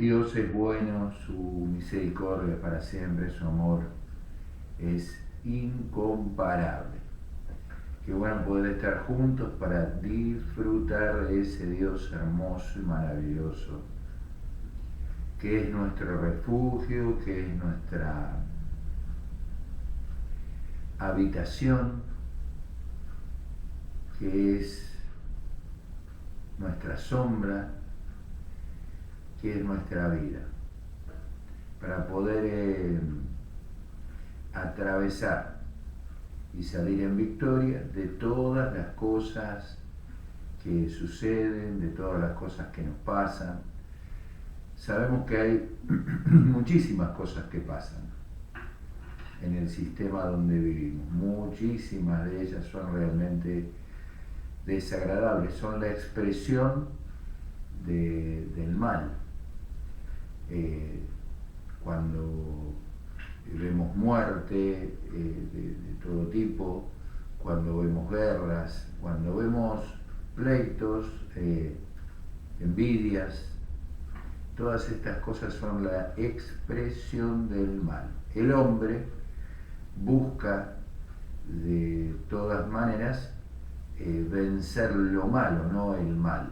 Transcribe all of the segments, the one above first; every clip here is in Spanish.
Dios es bueno, su misericordia para siempre, su amor es incomparable. Qué bueno poder estar juntos para disfrutar de ese Dios hermoso y maravilloso, que es nuestro refugio, que es nuestra habitación, que es nuestra sombra, que es nuestra vida, para poder atravesar y salir en victoria de todas las cosas que suceden, de todas las cosas que nos pasan. Sabemos que hay muchísimas cosas que pasan en el sistema donde vivimos. Muchísimas de ellas son realmente desagradables, son la expresión del mal. Cuando vemos muerte de todo tipo, cuando vemos guerras, cuando vemos pleitos, envidias, todas estas cosas son la expresión del mal. El hombre busca de todas maneras vencer lo malo, no el mal.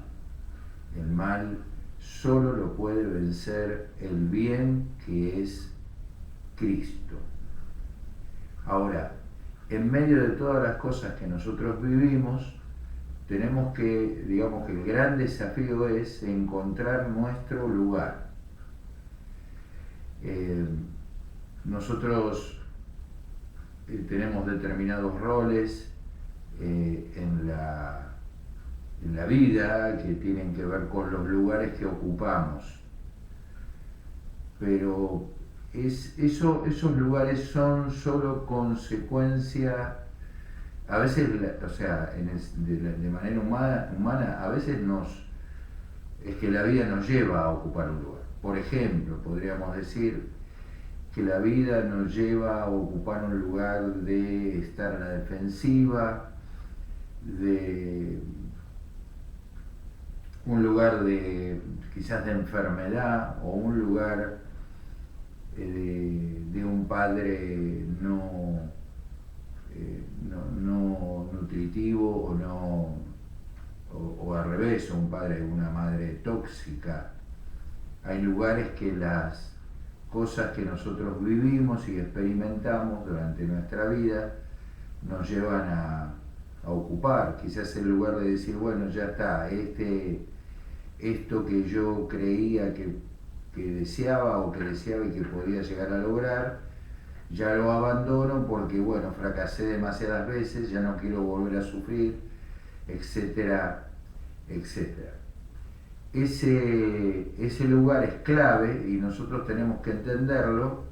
El mal solo lo puede vencer el bien, que es Cristo. Ahora, en medio de todas las cosas que nosotros vivimos, tenemos que, digamos que el gran desafío es encontrar nuestro lugar. Nosotros tenemos determinados roles en la vida que tienen que ver con los lugares que ocupamos, pero esos lugares son solo consecuencia, a veces, o sea, de manera humana, a veces es que la vida nos lleva a ocupar un lugar. Por ejemplo, podríamos decir que la vida nos lleva a ocupar un lugar de estar a la defensiva, de un lugar de quizás de enfermedad, o un lugar de un padre no nutritivo, o al revés, un padre o una madre tóxica. Hay lugares que las cosas que nosotros vivimos y experimentamos durante nuestra vida nos llevan a ocupar. Quizás el lugar de decir, bueno, ya está, esto que yo creía que deseaba y que podía llegar a lograr, ya lo abandono porque, bueno, fracasé demasiadas veces, ya no quiero volver a sufrir, etcétera, etcétera. Ese lugar es clave y nosotros tenemos que entenderlo,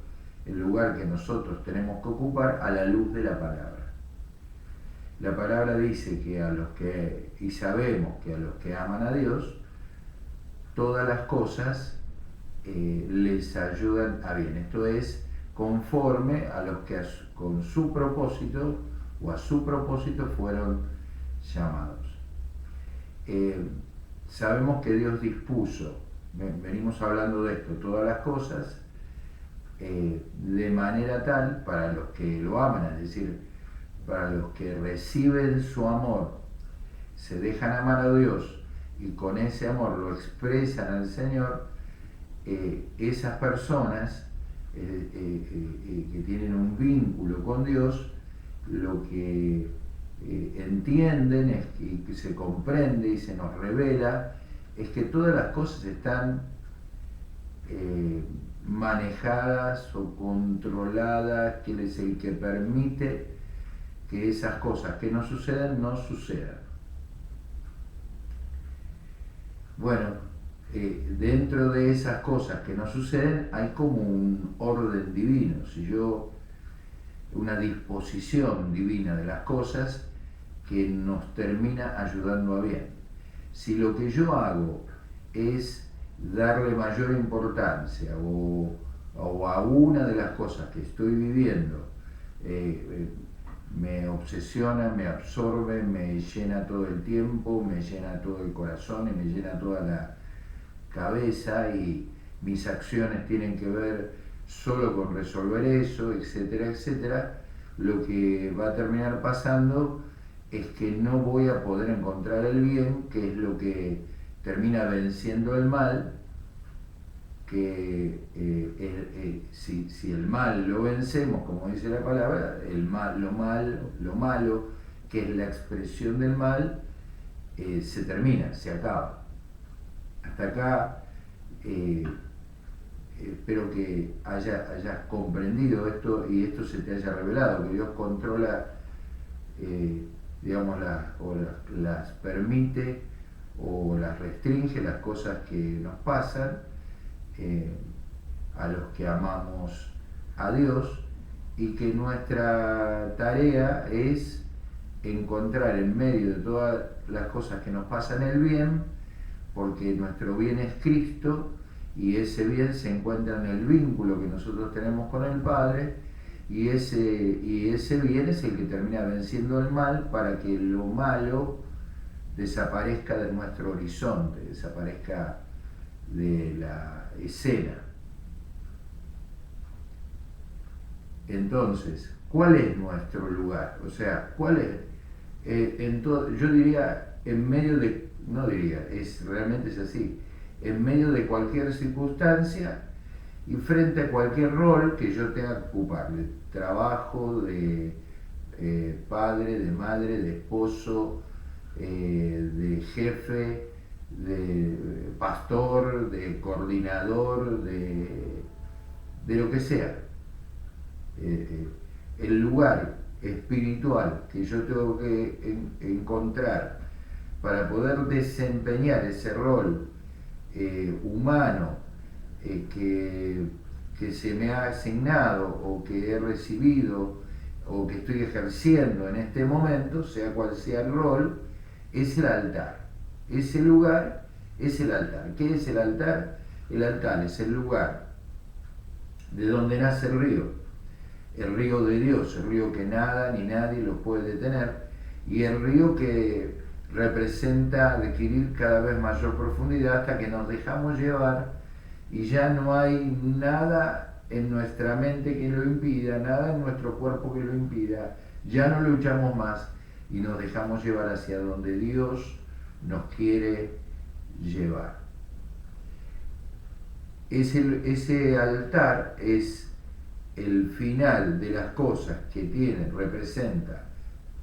el lugar que nosotros tenemos que ocupar, a la luz de la palabra. La palabra dice que y sabemos que a los que aman a Dios, todas las cosas les ayudan a bien. Esto es conforme a los que con su propósito o a su propósito fueron llamados. Sabemos que Dios dispuso, venimos hablando de esto, todas las cosas de manera tal para los que lo aman, es decir, para los que reciben su amor, se dejan amar a Dios y con ese amor lo expresan al Señor. Esas personas que tienen un vínculo con Dios, lo que entienden es que se comprende y se nos revela es que todas las cosas están manejadas o controladas, que es el que permite que esas cosas que no suceden, no sucedan. Bueno, dentro de esas cosas que no suceden hay como un orden divino, una disposición divina de las cosas que nos termina ayudando a bien. Si lo que yo hago es darle mayor importancia o a una de las cosas que estoy viviendo, me obsesiona, me absorbe, me llena todo el tiempo, me llena todo el corazón y me llena toda la cabeza, y mis acciones tienen que ver solo con resolver eso, etcétera, etcétera, lo que va a terminar pasando es que no voy a poder encontrar el bien, que es lo que termina venciendo el mal, que si el mal lo vencemos, como dice la palabra, lo malo, que es la expresión del mal, se termina, se acaba. Hasta acá espero que hayas comprendido esto y esto se te haya revelado, que Dios controla, digamos, las permite o las restringe las cosas que nos pasan, a los que amamos a Dios, y que nuestra tarea es encontrar en medio de todas las cosas que nos pasan el bien, porque nuestro bien es Cristo y ese bien se encuentra en el vínculo que nosotros tenemos con el Padre, y ese bien es el que termina venciendo el mal para que lo malo desaparezca de nuestro horizonte, desaparezca de la escena. Entonces, ¿cuál es nuestro lugar? O sea, ¿cuál es? Yo diría, en medio de, no diría, realmente es así, en medio de cualquier circunstancia y frente a cualquier rol que yo tenga que ocupar, de trabajo, de padre, de madre, de esposo, de jefe, de pastor, de coordinador, de lo que sea. El lugar espiritual que yo tengo que encontrar para poder desempeñar ese rol humano que se me ha asignado o que he recibido o que estoy ejerciendo en este momento, sea cual sea el rol, es el altar. Ese lugar es el altar. ¿Qué es el altar? El altar es el lugar de donde nace el río de Dios, el río que nada ni nadie lo puede detener, y el río que representa adquirir cada vez mayor profundidad hasta que nos dejamos llevar y ya no hay nada en nuestra mente que lo impida, nada en nuestro cuerpo que lo impida, ya no luchamos más y nos dejamos llevar hacia donde Dios nos quiere llevar. Ese altar es el final de las cosas que representa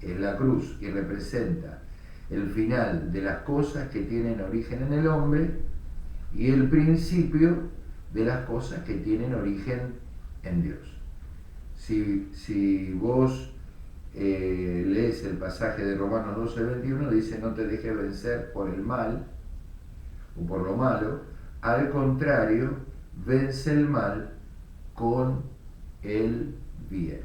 la cruz y representa el final de las cosas que tienen origen en el hombre y el principio de las cosas que tienen origen en Dios. Si vos lees el pasaje de Romanos 12:21, dice: no te dejes vencer por el mal o por lo malo, al contrario, vence el mal con el bien.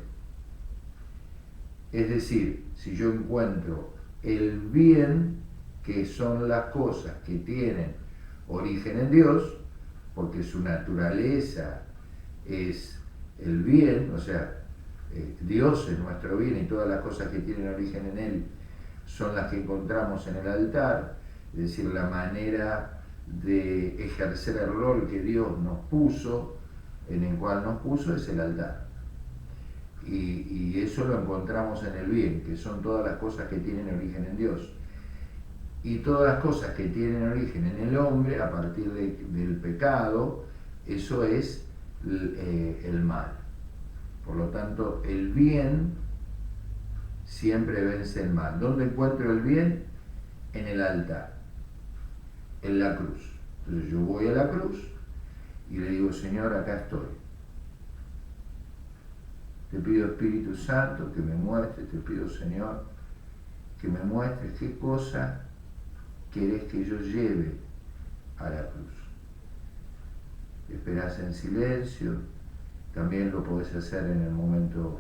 Es decir, si yo encuentro el bien, que son las cosas que tienen origen en Dios, porque su naturaleza es el bien, o sea, Dios es nuestro bien y todas las cosas que tienen origen en Él son las que encontramos en el altar, es decir, la manera de ejercer el rol que Dios nos puso, en el cual nos puso, es el altar. Y eso lo encontramos en el bien, que son todas las cosas que tienen origen en Dios. Y todas las cosas que tienen origen en el hombre, a partir del pecado, eso es el mal. Por lo tanto, el bien siempre vence el mal. ¿Dónde encuentro el bien? En el altar, en la cruz. Entonces yo voy a la cruz y le digo: Señor, acá estoy. Te pido, Espíritu Santo, que me muestres, te pido, Señor, que me muestres qué cosa querés que yo lleve a la cruz. Esperás en silencio, también lo podés hacer en el momento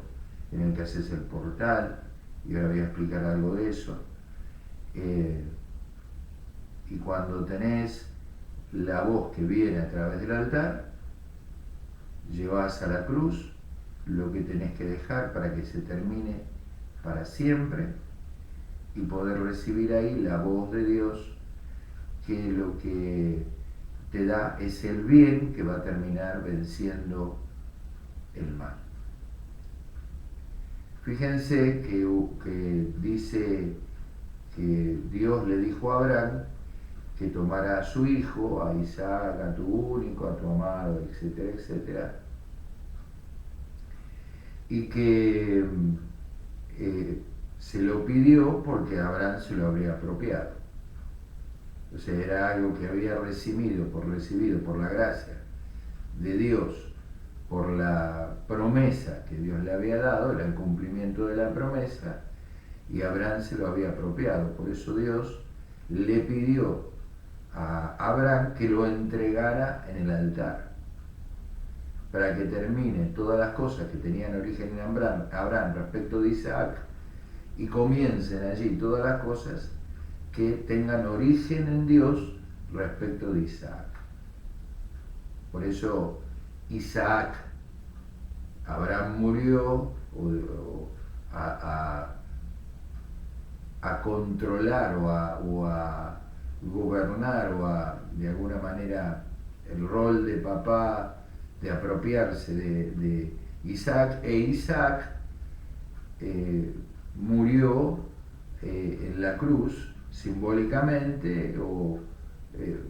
en el que haces el portal, y ahora voy a explicar algo de eso. Y cuando tenés la voz que viene a través del altar, llevás a la cruz lo que tenés que dejar para que se termine para siempre y poder recibir ahí la voz de Dios, que lo que te da es el bien que va a terminar venciendo el mal. Fíjense que dice que Dios le dijo a Abraham que tomara a su hijo, a Isaac, a tu único, a tu amado, etcétera, etcétera, y que se lo pidió porque Abraham se lo habría apropiado. O sea, era algo que había recibido por la gracia de Dios, por la promesa que Dios le había dado, era el cumplimiento de la promesa, y Abraham se lo había apropiado. Por eso Dios le pidió a Abraham que lo entregara en el altar, para que termine todas las cosas que tenían origen en Abraham respecto de Isaac, y comiencen allí todas las cosas que tengan origen en Dios respecto de Isaac. Por eso Isaac, Abraham murió a controlar o a gobernar de alguna manera el rol de papá, de apropiarse de Isaac, e Isaac murió en la cruz simbólicamente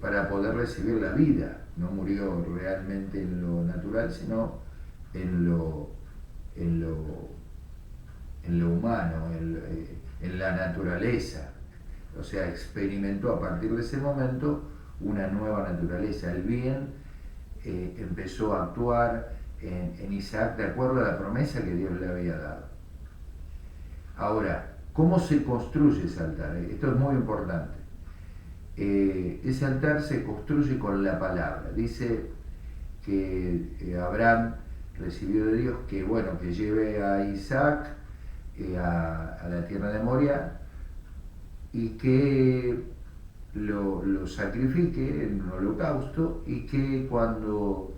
para poder recibir la vida. No murió realmente en lo natural, sino en lo humano, en la naturaleza. O sea, experimentó a partir de ese momento una nueva naturaleza. El bien empezó a actuar en Isaac de acuerdo a la promesa que Dios le había dado. Ahora, ¿cómo se construye ese altar? Esto es muy importante. Ese altar se construye con la palabra. Dice que Abraham recibió de Dios que lleve a Isaac a la tierra de Moria y que lo sacrifique en un holocausto, y que cuando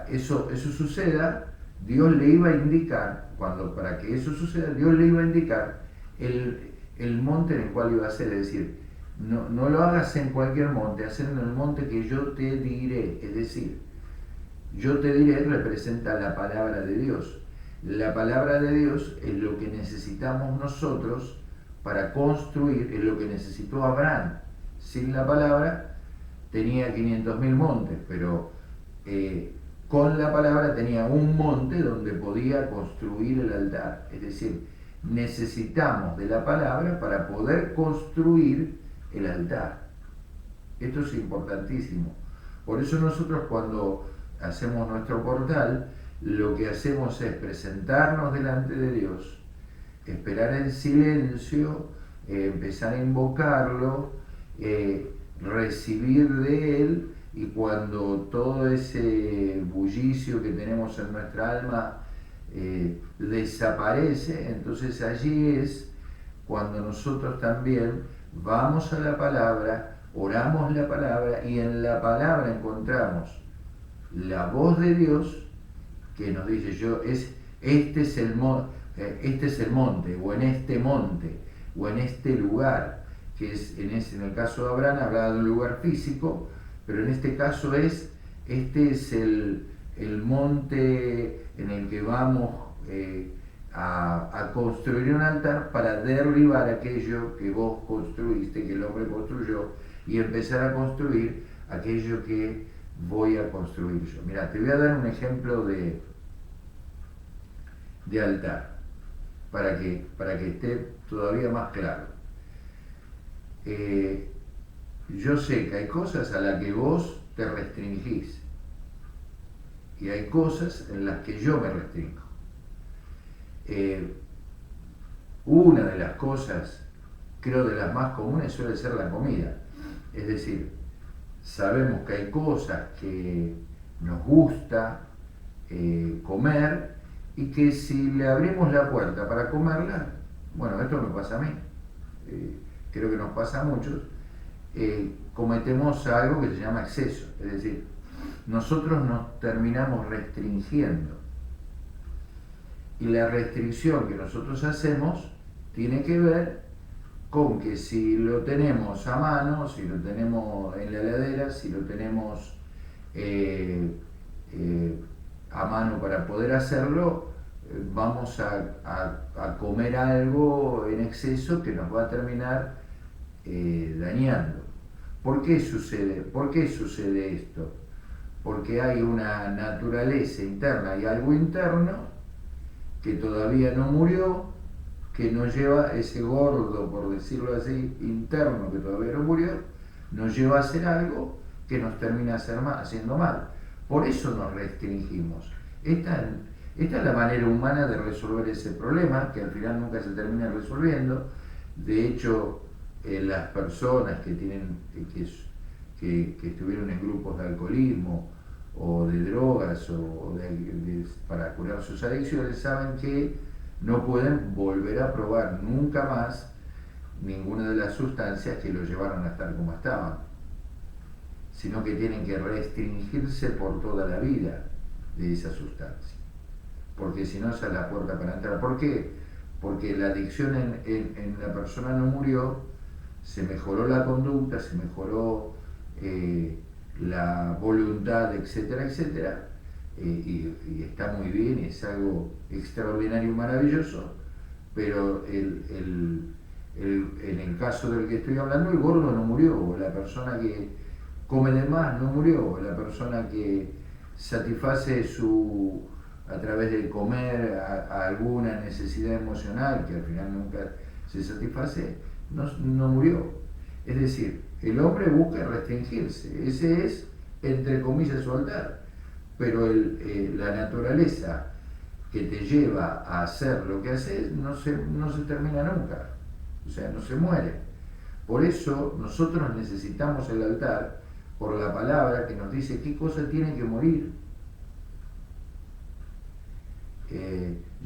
eso suceda, Dios le iba a indicar, para que eso suceda, Dios le iba a indicar el monte en el cual iba a ser. Es decir, no lo hagas en cualquier monte, hazlo en el monte que yo te diré. Es decir, yo te diré representa la palabra de Dios. La palabra de Dios es lo que necesitamos nosotros para construir, es lo que necesitó Abraham. Sin la palabra tenía 500.000 montes, pero con la palabra tenía un monte donde podía construir el altar. Es decir, necesitamos de la palabra para poder construir el altar. Esto es importantísimo. Por eso nosotros, cuando hacemos nuestro portal, lo que hacemos es presentarnos delante de Dios, esperar en silencio, empezar a invocarlo, recibir de Él, y cuando todo ese bullicio que tenemos en nuestra alma desaparece, entonces allí es cuando nosotros también vamos a la palabra, oramos la palabra, y en la palabra encontramos la voz de Dios que nos dice: este es el monte, o en este monte, o en este lugar, que es en el caso de Abraham hablaba de un lugar físico, pero en este caso este es el monte en el que vamos a construir un altar para derribar aquello que vos construiste, que el hombre construyó, y empezar a construir aquello que voy a construir yo. Mira, te voy a dar un ejemplo de altar para que esté todavía más claro. Yo sé que hay cosas a las que vos te restringís, y hay cosas en las que yo me restringo. Una de las cosas, creo de las más comunes, suele ser la comida. Es decir, sabemos que hay cosas que nos gusta comer, y que si le abrimos la puerta para comerla, bueno, esto me pasa a mí, creo que nos pasa a muchos, cometemos algo que se llama exceso. Es decir, nosotros nos terminamos restringiendo, y la restricción que nosotros hacemos tiene que ver con que si lo tenemos a mano, si lo tenemos en la heladera, si lo tenemos eh, eh, a mano para poder hacerlo, vamos a comer algo en exceso que nos va a terminar dañando. ¿Por qué sucede esto? Porque hay una naturaleza interna y algo interno que todavía no murió, que nos lleva, ese gordo, por decirlo así, interno que todavía no murió, nos lleva a hacer algo que nos termina haciendo mal. Por eso nos restringimos. Esta es la manera humana de resolver ese problema, que al final nunca se termina resolviendo. De hecho, las personas que tienen que estuvieron en grupos de alcoholismo o de drogas o para curar sus adicciones saben que no pueden volver a probar nunca más ninguna de las sustancias que los llevaron a estar como estaban, sino que tienen que restringirse por toda la vida de esa sustancia, porque si no esa es la puerta para entrar. ¿Por qué? Porque la adicción en la persona no murió, se mejoró la conducta, se mejoró la voluntad, etcétera, etcétera, y está muy bien, es algo extraordinario y maravilloso, pero en el caso del que estoy hablando, el gordo no murió, o la persona que come de más no murió, o la persona que satisface a través de comer a alguna necesidad emocional que al final nunca se satisface, no murió. Es decir, el hombre busca restringirse, ese es, entre comillas, su altar, pero la naturaleza que te lleva a hacer lo que haces no se termina nunca, o sea, no se muere. Por eso nosotros necesitamos el altar por la palabra que nos dice qué cosa tiene que morir.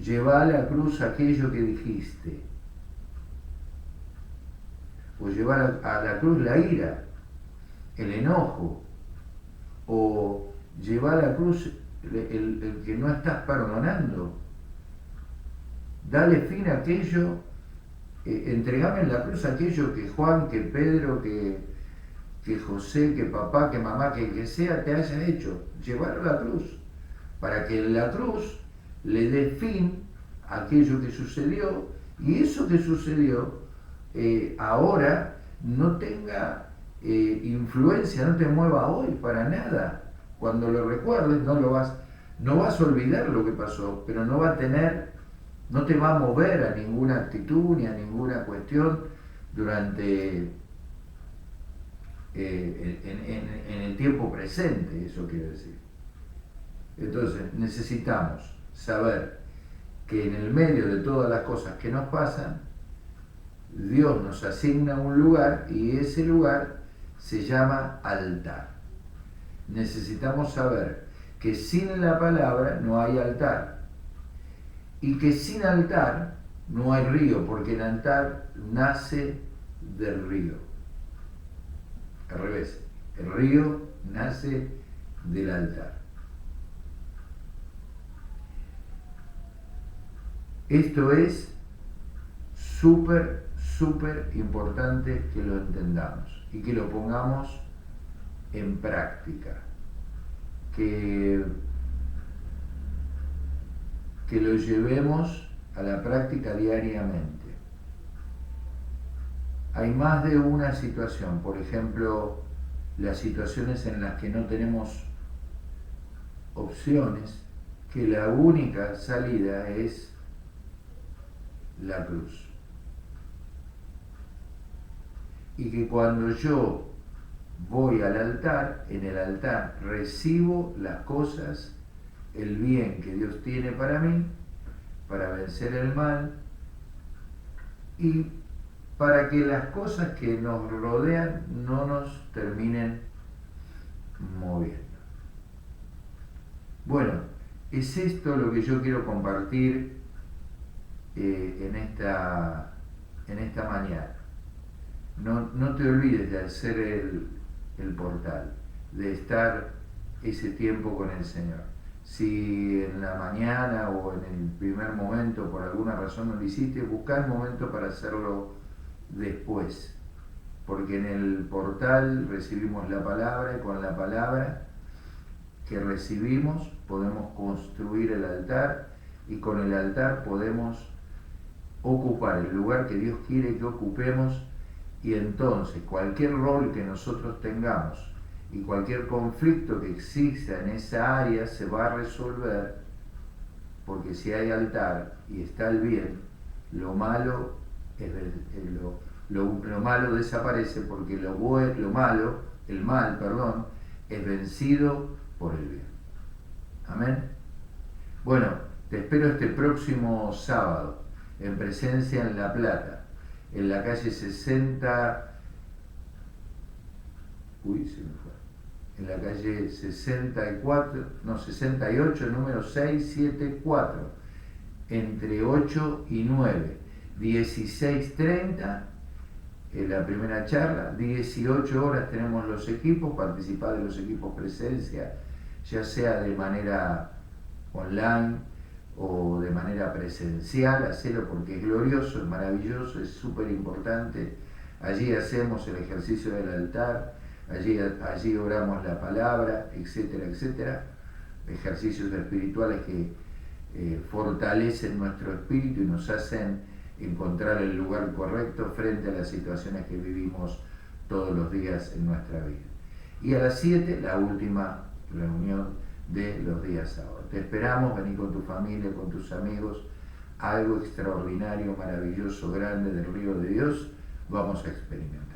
Lleva a la cruz aquello que dijiste, o llevar a la cruz la ira, el enojo, o llevar a la cruz el que no estás perdonando. Dale fin a aquello, entregame en la cruz aquello que Juan, que Pedro, que José, que papá, que mamá, que sea, te haya hecho. Llevarlo a la cruz, para que en la cruz le dé fin a aquello que sucedió, y eso que sucedió ahora no tenga influencia, no te mueva hoy para nada. Cuando lo recuerdes no vas a olvidar lo que pasó, pero no te va a mover a ninguna actitud ni a ninguna cuestión durante en el tiempo presente, eso quiere decir. Entonces necesitamos saber que en el medio de todas las cosas que nos pasan, Dios nos asigna un lugar y ese lugar se llama altar. Necesitamos saber que sin la palabra no hay altar y que sin altar no hay río, porque el altar nace del río. Al revés, el río nace del altar. Esto es súper importante que lo entendamos y que lo pongamos en práctica, que lo llevemos a la práctica diariamente. Hay más de una situación, por ejemplo, las situaciones en las que no tenemos opciones, que la única salida es la cruz. Y que cuando yo voy al altar, en el altar recibo las cosas, el bien que Dios tiene para mí, para vencer el mal y para que las cosas que nos rodean no nos terminen moviendo. Bueno, es esto lo que yo quiero compartir en esta mañana. No te olvides de hacer el portal, de estar ese tiempo con el Señor. Si en la mañana o en el primer momento por alguna razón no lo hiciste, busca el momento para hacerlo después, porque en el portal recibimos la palabra y con la palabra que recibimos podemos construir el altar y con el altar podemos ocupar el lugar que Dios quiere que ocupemos, y entonces cualquier rol que nosotros tengamos y cualquier conflicto que exista en esa área se va a resolver, porque si hay altar y está el bien, lo malo lo malo desaparece, porque el mal, perdón, es vencido por el bien. Amén. Bueno, te espero este próximo sábado en Presencia en La Plata, en la calle 60, en la calle 68, número 674, entre 8 y 9, 16:30, en la primera charla, 18 horas tenemos los equipos, participar de los equipos Presencia, ya sea de manera online o de manera presencial, hacerlo porque es glorioso, es maravilloso, es súper importante. Allí hacemos el ejercicio del altar, allí oramos la palabra, etcétera, etcétera. Ejercicios espirituales que fortalecen nuestro espíritu y nos hacen encontrar el lugar correcto frente a las situaciones que vivimos todos los días en nuestra vida. Y a las 7, la última reunión de los días sábados. Te esperamos, vení con tu familia, con tus amigos, algo extraordinario, maravilloso, grande del río de Dios, vamos a experimentar.